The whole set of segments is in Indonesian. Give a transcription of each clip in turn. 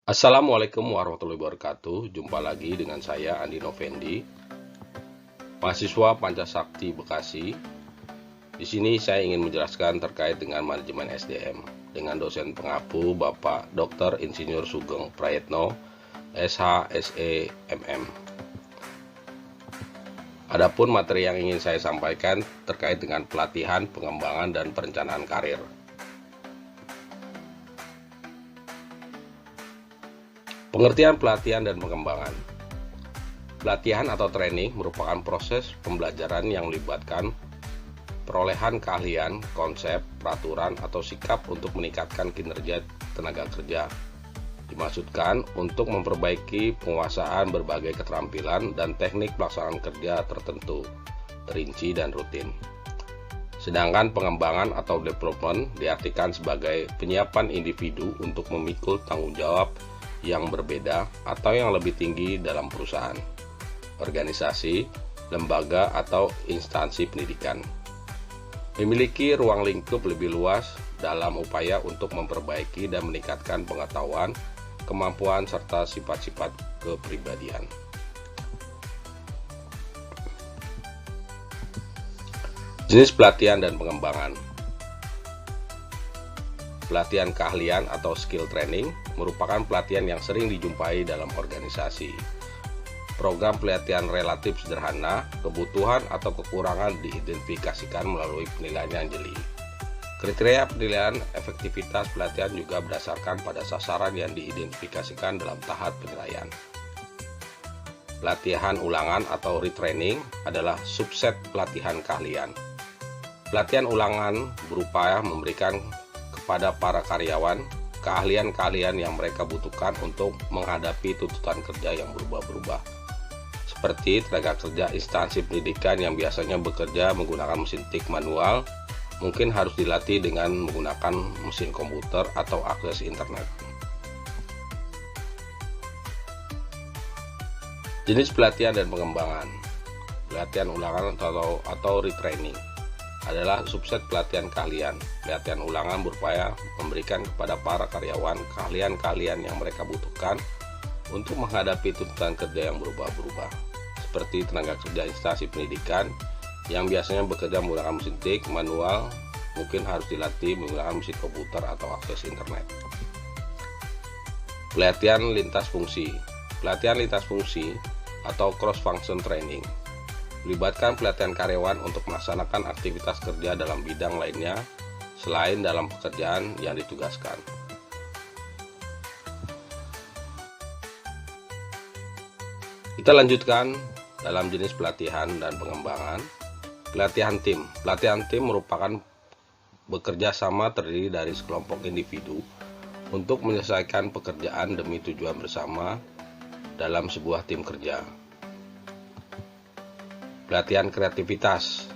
Assalamualaikum warahmatullahi wabarakatuh. Jumpa lagi dengan saya Andi Novendi, mahasiswa Pancasakti Bekasi. Di sini saya ingin menjelaskan terkait dengan manajemen SDM dengan dosen pengapu Bapak Dr. Insinyur Sugeng Prayetno, SH.Se MM. Adapun materi yang ingin saya sampaikan terkait dengan pelatihan, pengembangan, dan perencanaan karir. Pengertian pelatihan dan pengembangan. Pelatihan atau training merupakan proses pembelajaran yang melibatkan perolehan keahlian, konsep, peraturan, atau sikap untuk meningkatkan kinerja tenaga kerja. Dimaksudkan untuk memperbaiki penguasaan berbagai keterampilan dan teknik pelaksanaan kerja tertentu, terinci dan rutin. Sedangkan pengembangan atau development diartikan sebagai penyiapan individu untuk memikul tanggung jawab yang berbeda atau yang lebih tinggi dalam perusahaan, organisasi, lembaga, atau instansi pendidikan. Memiliki ruang lingkup lebih luas dalam upaya untuk memperbaiki dan meningkatkan pengetahuan, kemampuan, serta sifat-sifat kepribadian. Jenis pelatihan dan pengembangan. Pelatihan keahlian atau skill training merupakan pelatihan yang sering dijumpai dalam organisasi. Program pelatihan relatif sederhana, kebutuhan atau kekurangan diidentifikasikan melalui penilaian yang jeli. Kriteria penilaian efektivitas pelatihan juga berdasarkan pada sasaran yang diidentifikasikan dalam tahap penilaian. Pelatihan ulangan atau retraining adalah subset pelatihan keahlian. Pelatihan ulangan berupaya memberikan kepada para karyawan keahlian-keahlian yang mereka butuhkan untuk menghadapi tuntutan kerja yang berubah-ubah. Seperti tenaga kerja instansi pendidikan yang biasanya bekerja menggunakan mesin tik manual, mungkin harus dilatih dengan menggunakan mesin komputer atau akses internet. Jenis pelatihan dan pengembangan. Pelatihan ulangan atau retraining adalah subset pelatihan keahlian. Pelatihan ulangan berupaya memberikan kepada para karyawan keahlian-keahlian yang mereka butuhkan untuk menghadapi tuntutan kerja yang berubah-ubah. Seperti tenaga kerja instansi pendidikan yang biasanya bekerja menggunakan mesin tik manual, mungkin harus dilatih menggunakan mesin komputer atau akses internet. Pelatihan lintas fungsi. Pelatihan lintas fungsi atau cross function training melibatkan pelatihan karyawan untuk melaksanakan aktivitas kerja dalam bidang lainnya selain dalam pekerjaan yang ditugaskan. Kita lanjutkan dalam jenis pelatihan dan pengembangan. Pelatihan tim. Pelatihan tim merupakan bekerja sama terdiri dari sekelompok individu untuk menyelesaikan pekerjaan demi tujuan bersama dalam sebuah tim kerja. Pelatihan kreativitas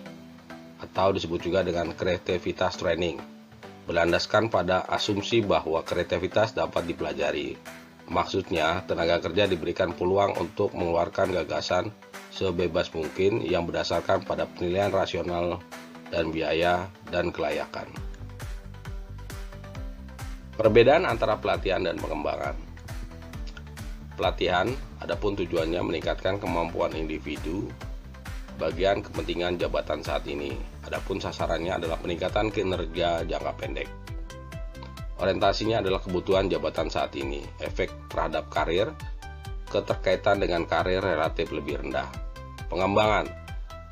atau disebut juga dengan kreativitas training berlandaskan pada asumsi bahwa kreativitas dapat dipelajari. Maksudnya, tenaga kerja diberikan peluang untuk mengeluarkan gagasan sebebas mungkin yang berdasarkan pada penilaian rasional dan biaya dan kelayakan. Perbedaan antara pelatihan dan pengembangan. Pelatihan adapun tujuannya meningkatkan kemampuan individu bagian kepentingan jabatan saat ini. Adapun sasarannya adalah peningkatan kinerja jangka pendek. Orientasinya adalah kebutuhan jabatan saat ini, efek terhadap karir, keterkaitan dengan karir relatif lebih rendah. Pengembangan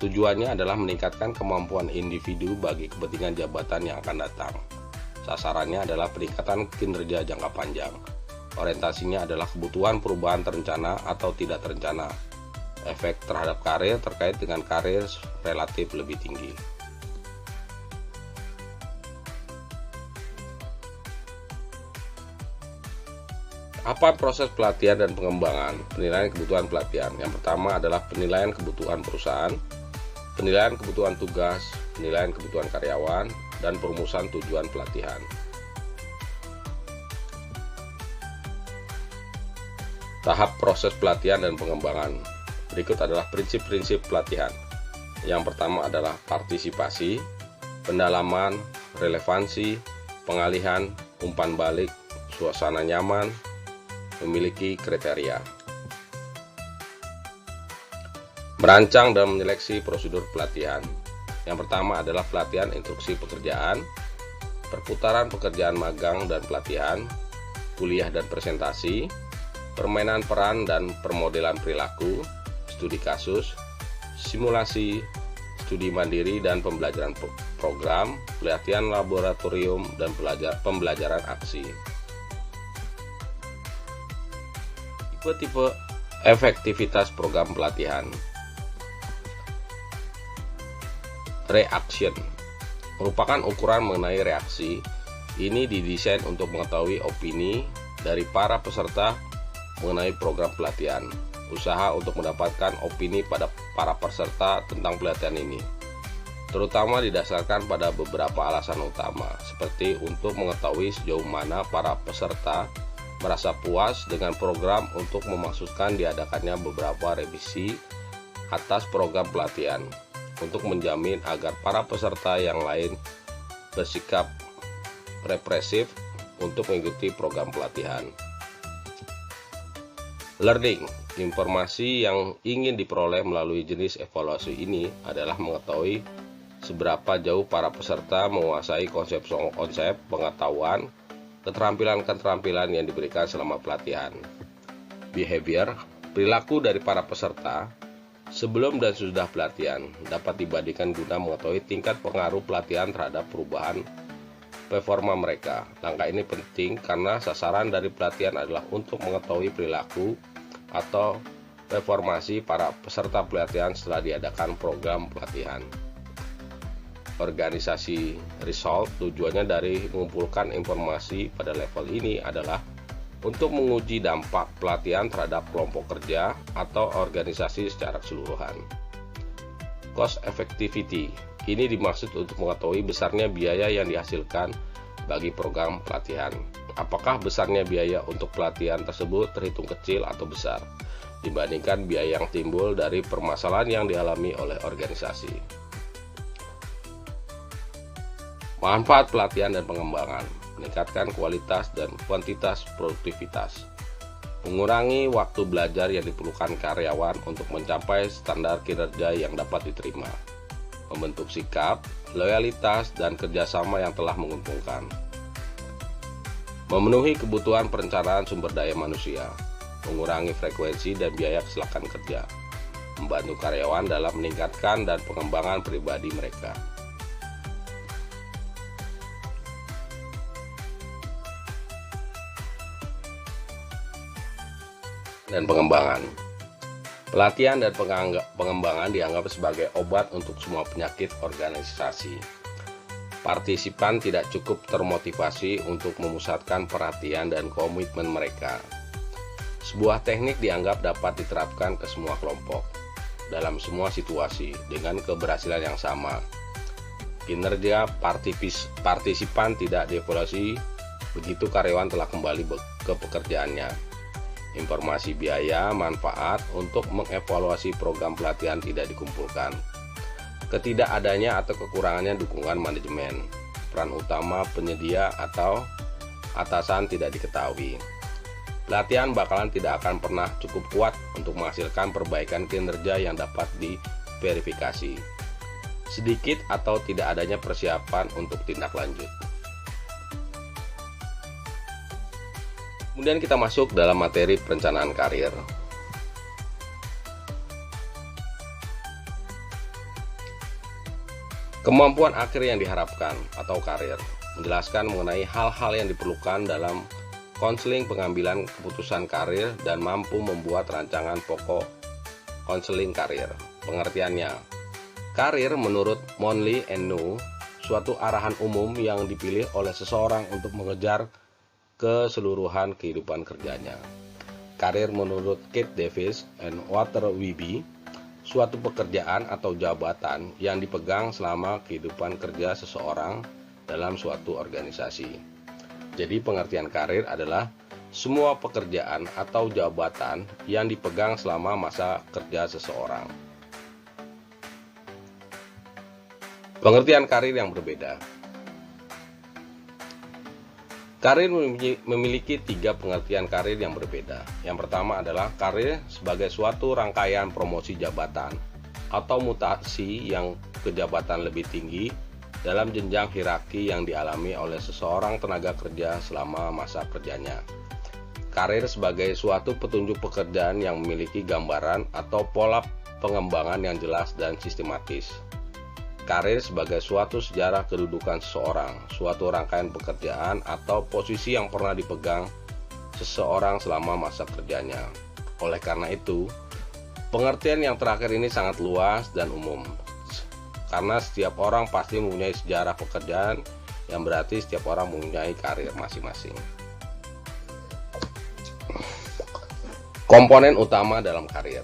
tujuannya adalah meningkatkan kemampuan individu bagi kepentingan jabatan yang akan datang. Sasarannya adalah peningkatan kinerja jangka panjang. Orientasinya adalah kebutuhan perubahan terencana atau tidak terencana. Efek terhadap karir terkait dengan karir relatif lebih tinggi. Apa proses pelatihan dan pengembangan? Penilaian kebutuhan pelatihan. Yang pertama adalah penilaian kebutuhan perusahaan, penilaian kebutuhan tugas, penilaian kebutuhan karyawan, dan perumusan tujuan pelatihan. Tahap proses pelatihan dan pengembangan. Berikut adalah prinsip-prinsip pelatihan. Yang pertama adalah partisipasi, pendalaman, relevansi, pengalihan, umpan balik, suasana nyaman, memiliki kriteria. Merancang dan menyeleksi prosedur pelatihan. Yang pertama adalah pelatihan instruksi pekerjaan, perputaran pekerjaan magang dan pelatihan, kuliah dan presentasi, permainan peran dan permodelan perilaku, studi kasus, simulasi, studi mandiri dan pembelajaran program, pelatihan laboratorium, dan pembelajaran aksi. Tipe-tipe efektivitas program pelatihan. Reaction merupakan ukuran mengenai reaksi. Ini didesain untuk mengetahui opini dari para peserta mengenai program pelatihan. Usaha untuk mendapatkan opini pada para peserta tentang pelatihan ini, terutama didasarkan pada beberapa alasan utama, seperti untuk mengetahui sejauh mana para peserta merasa puas dengan program untuk memaksudkan diadakannya beberapa revisi atas program pelatihan, untuk menjamin agar para peserta yang lain bersikap represif untuk mengikuti program pelatihan. Learning, informasi yang ingin diperoleh melalui jenis evaluasi ini adalah mengetahui seberapa jauh para peserta menguasai konsep-konsep pengetahuan, keterampilan-keterampilan yang diberikan selama pelatihan. Behavior, perilaku dari para peserta sebelum dan sesudah pelatihan dapat dibandingkan guna mengetahui tingkat pengaruh pelatihan terhadap perubahan performa mereka. Langkah ini penting karena sasaran dari pelatihan adalah untuk mengetahui perilaku atau performasi para peserta pelatihan setelah diadakan program pelatihan. Organisasi result tujuannya dari mengumpulkan informasi pada level ini adalah untuk menguji dampak pelatihan terhadap kelompok kerja atau organisasi secara keseluruhan. Cost effectivity, ini dimaksud untuk mengetahui besarnya biaya yang dihasilkan bagi program pelatihan. Apakah besarnya biaya untuk pelatihan tersebut terhitung kecil atau besar dibandingkan biaya yang timbul dari permasalahan yang dialami oleh organisasi. Manfaat pelatihan dan pengembangan: meningkatkan kualitas dan kuantitas produktivitas, mengurangi waktu belajar yang diperlukan karyawan untuk mencapai standar kinerja yang dapat diterima, membentuk sikap, loyalitas, dan kerjasama yang telah menguntungkan, memenuhi kebutuhan perencanaan sumber daya manusia, mengurangi frekuensi dan biaya kecelakaan kerja, membantu karyawan dalam meningkatkan dan pengembangan pribadi mereka. Dan pengembangan. Pelatihan dan pengembangan dianggap sebagai obat untuk semua penyakit organisasi. Partisipan tidak cukup termotivasi untuk memusatkan perhatian dan komitmen mereka. Sebuah teknik dianggap dapat diterapkan ke semua kelompok, dalam semua situasi, dengan keberhasilan yang sama. Kinerja partisipan tidak dievaluasi begitu karyawan telah kembali ke pekerjaannya. Informasi biaya manfaat untuk mengevaluasi program pelatihan tidak dikumpulkan. Ketidakadanya atau kekurangannya dukungan manajemen, peran utama penyedia atau atasan tidak diketahui. Pelatihan bakalan tidak akan pernah cukup kuat untuk menghasilkan perbaikan kinerja yang dapat diverifikasi. Sedikit atau tidak adanya persiapan untuk tindak lanjut. Kemudian kita masuk dalam materi perencanaan karir. Kemampuan akhir yang diharapkan atau karir, menjelaskan mengenai hal-hal yang diperlukan dalam konseling pengambilan keputusan karir dan mampu membuat rancangan pokok konseling karir. Pengertiannya, karir menurut Monley and New, suatu arahan umum yang dipilih oleh seseorang untuk mengejar keseluruhan kehidupan kerjanya. Karir menurut Kate Davis and Walter Wybe, suatu pekerjaan atau jabatan yang dipegang selama kehidupan kerja seseorang dalam suatu organisasi. Jadi pengertian karir adalah semua pekerjaan atau jabatan yang dipegang selama masa kerja seseorang. Pengertian karir yang berbeda. Karir memiliki 3 pengertian karir yang berbeda. Yang pertama adalah karir sebagai suatu rangkaian promosi jabatan atau mutasi yang ke jabatan lebih tinggi dalam jenjang hierarki yang dialami oleh seseorang tenaga kerja selama masa kerjanya. Karir sebagai suatu petunjuk pekerjaan yang memiliki gambaran atau pola pengembangan yang jelas dan sistematis. Karir sebagai suatu sejarah kedudukan seseorang, suatu rangkaian pekerjaan atau posisi yang pernah dipegang seseorang selama masa kerjanya. Oleh karena itu, pengertian yang terakhir ini sangat luas dan umum, karena setiap orang pasti mempunyai sejarah pekerjaan, yang berarti setiap orang mempunyai karir masing-masing. Komponen utama dalam karir.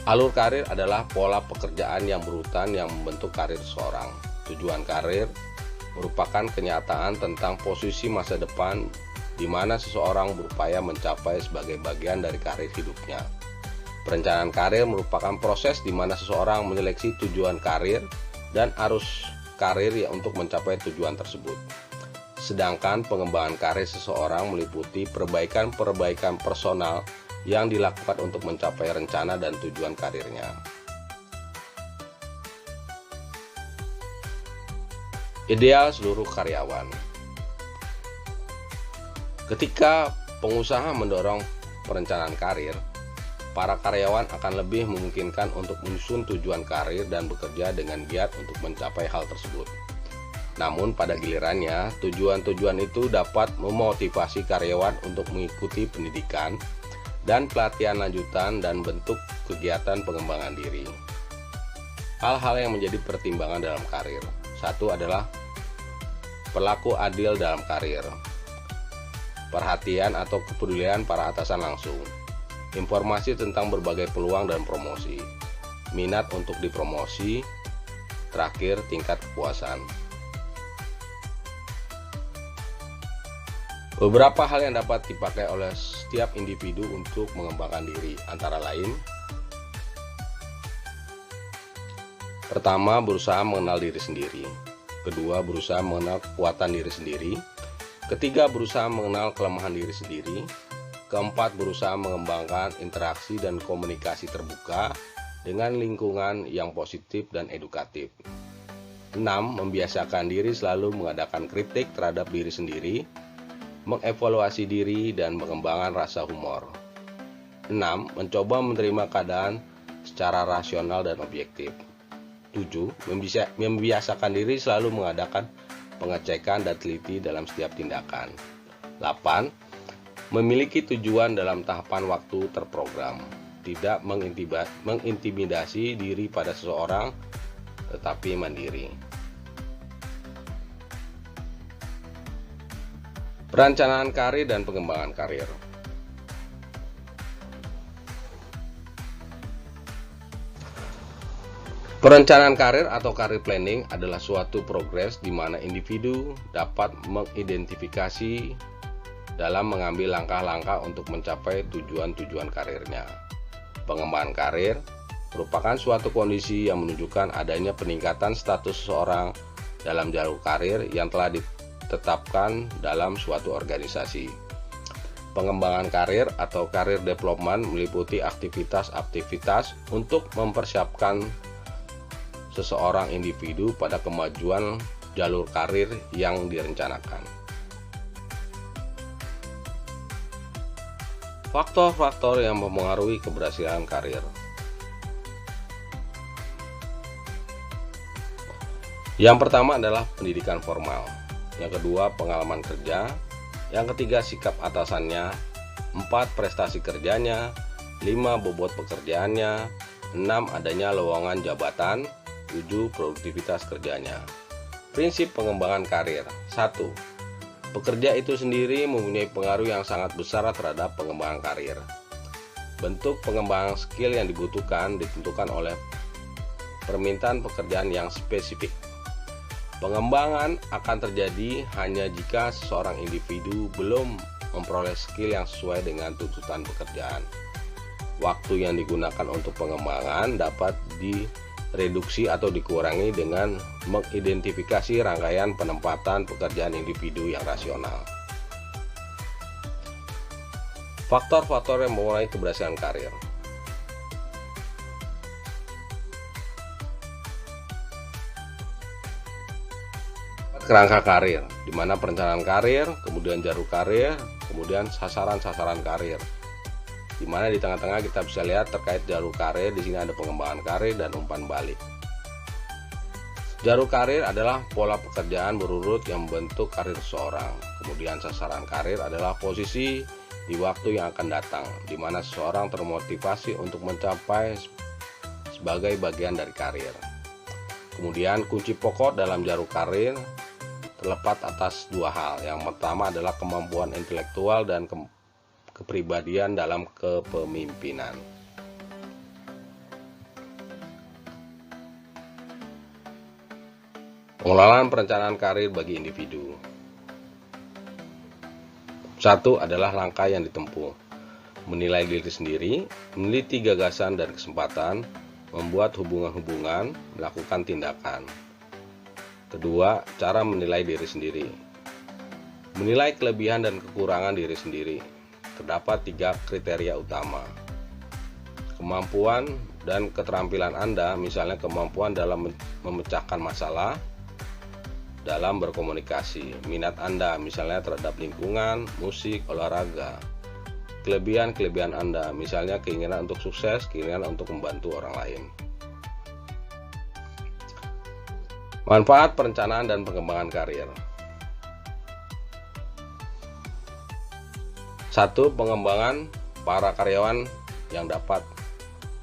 Alur karir adalah pola pekerjaan yang berurutan yang membentuk karir seseorang. Tujuan karir merupakan kenyataan tentang posisi masa depan di mana seseorang berupaya mencapai sebagai bagian dari karir hidupnya. Perencanaan karir merupakan proses di mana seseorang menyeleksi tujuan karir dan arus karir untuk mencapai tujuan tersebut. Sedangkan pengembangan karir seseorang meliputi perbaikan-perbaikan personal yang dilakukan untuk mencapai rencana dan tujuan karirnya. Ideal seluruh karyawan. Ketika pengusaha mendorong perencanaan karir, para karyawan akan lebih memungkinkan untuk menyusun tujuan karir dan bekerja dengan giat untuk mencapai hal tersebut. Namun pada gilirannya, tujuan-tujuan itu dapat memotivasi karyawan untuk mengikuti pendidikan dan pelatihan lanjutan dan bentuk kegiatan pengembangan diri. Hal-hal yang menjadi pertimbangan dalam karir. 1 adalah perilaku adil dalam karir. Perhatian atau kepedulian para atasan langsung. Informasi tentang berbagai peluang dan promosi. Minat untuk dipromosi. Terakhir, tingkat kepuasan. Beberapa hal yang dapat dipakai oleh setiap individu untuk mengembangkan diri, antara lain: pertama, berusaha mengenal diri sendiri. Kedua, berusaha mengenal kekuatan diri sendiri. Ketiga, berusaha mengenal kelemahan diri sendiri. Keempat, berusaha mengembangkan interaksi dan komunikasi terbuka dengan lingkungan yang positif dan edukatif. 6. Membiasakan diri selalu mengadakan kritik terhadap diri sendiri, mengevaluasi diri, dan mengembangkan rasa humor. 6. Mencoba menerima keadaan secara rasional dan objektif. 7. Membiasakan diri selalu mengadakan pengecekan dan teliti dalam setiap tindakan. 8. Memiliki tujuan dalam tahapan waktu terprogram. Tidak mengintimidasi diri pada seseorang, tetapi mandiri. Perencanaan karir dan pengembangan karir. Perencanaan karir atau career planning adalah suatu progres di mana individu dapat mengidentifikasi dalam mengambil langkah-langkah untuk mencapai tujuan-tujuan karirnya. Pengembangan karir merupakan suatu kondisi yang menunjukkan adanya peningkatan status seseorang dalam jalur karir yang telah ditetapkan dalam suatu organisasi. Pengembangan karir atau career development meliputi aktivitas-aktivitas untuk mempersiapkan seseorang individu pada kemajuan jalur karir yang direncanakan. Faktor-faktor yang mempengaruhi keberhasilan karir. Yang pertama adalah pendidikan formal. Yang kedua, pengalaman kerja. Yang ketiga, sikap atasannya. 4. Prestasi kerjanya. 5. Bobot pekerjaannya. 6. Adanya lowongan jabatan. 7. Produktivitas kerjanya. Prinsip pengembangan karir. 1. Pekerja itu sendiri mempunyai pengaruh yang sangat besar terhadap pengembangan karir. Bentuk pengembangan skill yang dibutuhkan ditentukan oleh permintaan pekerjaan yang spesifik. Pengembangan akan terjadi hanya jika seseorang individu belum memperoleh skill yang sesuai dengan tuntutan pekerjaan. Waktu yang digunakan untuk pengembangan dapat reduksi atau dikurangi dengan mengidentifikasi rangkaian penempatan pekerjaan individu yang rasional. Faktor-faktor yang memulai keberhasilan karir. Kerangka karir, di mana perencanaan karir, kemudian jalur karir, kemudian sasaran-sasaran karir. Di mana di tengah-tengah kita bisa lihat terkait jalur karir, di sini ada pengembangan karir dan umpan balik. Jalur karir adalah pola pekerjaan berurut yang membentuk karir seseorang. Kemudian sasaran karir adalah posisi di waktu yang akan datang, di mana seseorang termotivasi untuk mencapai sebagai bagian dari karir. Kemudian kunci pokok dalam jalur karir terletak atas dua hal. Yang pertama adalah kemampuan intelektual dan kepribadian dalam kepemimpinan. Pengelolaan perencanaan karir bagi individu. 1 adalah langkah yang ditempuh. Menilai diri sendiri, meneliti gagasan dan kesempatan, membuat hubungan-hubungan, melakukan tindakan. Kedua, cara menilai diri sendiri. Menilai kelebihan dan kekurangan diri sendiri. Terdapat 3 kriteria utama. Kemampuan dan keterampilan Anda, misalnya kemampuan dalam memecahkan masalah, dalam berkomunikasi. Minat Anda, misalnya terhadap lingkungan, musik, olahraga. Kelebihan-kelebihan Anda, misalnya keinginan untuk sukses, keinginan untuk membantu orang lain. Manfaat perencanaan dan pengembangan karir. 1. Pengembangan para karyawan yang dapat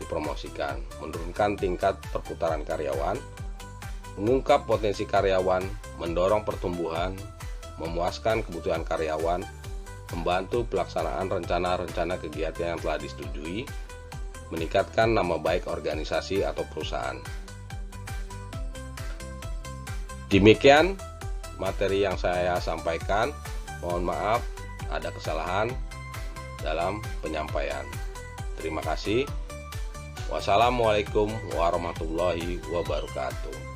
dipromosikan, menurunkan tingkat perputaran karyawan, mengungkap potensi karyawan, mendorong pertumbuhan, memuaskan kebutuhan karyawan, membantu pelaksanaan rencana-rencana kegiatan yang telah disetujui, meningkatkan nama baik organisasi atau perusahaan. Demikian materi yang saya sampaikan. Mohon maaf ada kesalahan dalam penyampaian. Terima kasih. Wassalamualaikum warahmatullahi wabarakatuh.